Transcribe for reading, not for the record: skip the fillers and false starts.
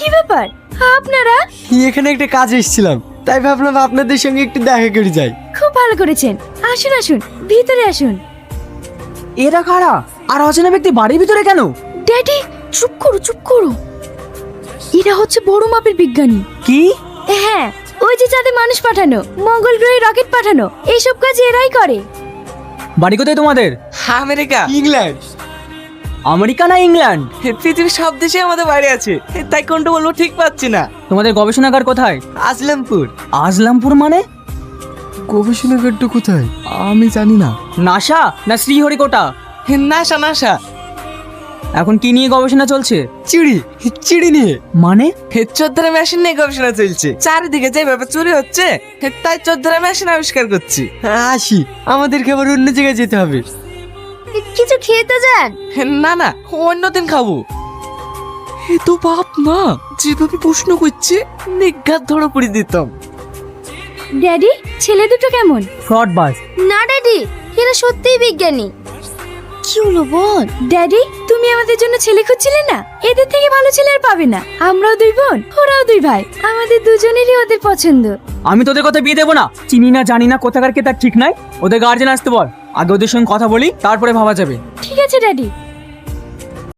কি ব্যাপার আপনারা? এখানে একটা কাজ এসেছিলাম, তাই ভাবলাম আপনাদের সঙ্গে একটু দেখা করে যাই। খুব ভালো করেছেন। আসুন আসুন, ভিতরে আসুন। এরা কারা? আর অচেনা ব্যক্তি বাড়ির ভিতরে কেন? ড্যাডি চুপ করো, চুপ করো। এরা হচ্ছে বড় মাপের বিজ্ঞানী। কি? হ্যাঁ, ওই যে চাঁদে মানুষ পাঠানো, মঙ্গল গ্রহে রকেট পাঠানো, এইসব কাজ এরাই করে। বাড়ি কোথায় তোমাদের? America, England. আমেরিকা না ইংল্যান্ড? পৃথিবীর সব দেশে আমাদের বাড়ি আছে, তাই কোনটা বলবো ঠিক পাচ্ছি না। তোমাদের গবেষণাগার কোথায়? আসলামপুর। আজলামপুর মানে? গবেষণাগারটা কোথায় আমি জানি না। নাসা না শ্রীহরিকোটা? NASA NASA. এখন কি নিয়ে গবেষণা চলছে? চিড়ি, চিড়ি নিয়ে। মানে? চোদ্দরা মেশিন নিয়ে গবেষণা চলছে। চারিদিকে যেভাবে চুরি হচ্ছে, তাই চোদ্দরা মেশিন আবিষ্কার করছি। আসি, আমাদেরকে আবার অন্য জায়গায় যেতে হবে। কিছু খেতে যান। না না, অন্যদিন খাবো। এ তো বাপ না, যেভাবে প্রশ্ন করছে নিজ্ঞাত ধরা পড়ে দিতাম। ড্যাডি, ছেলে দুটো কেমন? ফ্রড বাস। না ড্যাডি, এরা সত্যিই বিজ্ঞানী। কি হলো বল? ড্যাডি, তুমি আমাদের জন্য ছেলে খুঁজছিলে না? এদের থেকে ভালো ছেলে আর পাবে না। আমরাও দুই বোন, ওরাও দুই ভাই, আমাদের দুজনেরই ওদের পছন্দ। আমি তোদের কথা বিয়ে দেবো না। চিনি না জানি না কোথাকার কে তার ঠিক নাই। ওদের গার্জেন আসতে বল, আগে ওদের সঙ্গে কথা বলি, তারপরে ভাবা যাবে। ঠিক আছে ড্যাডি।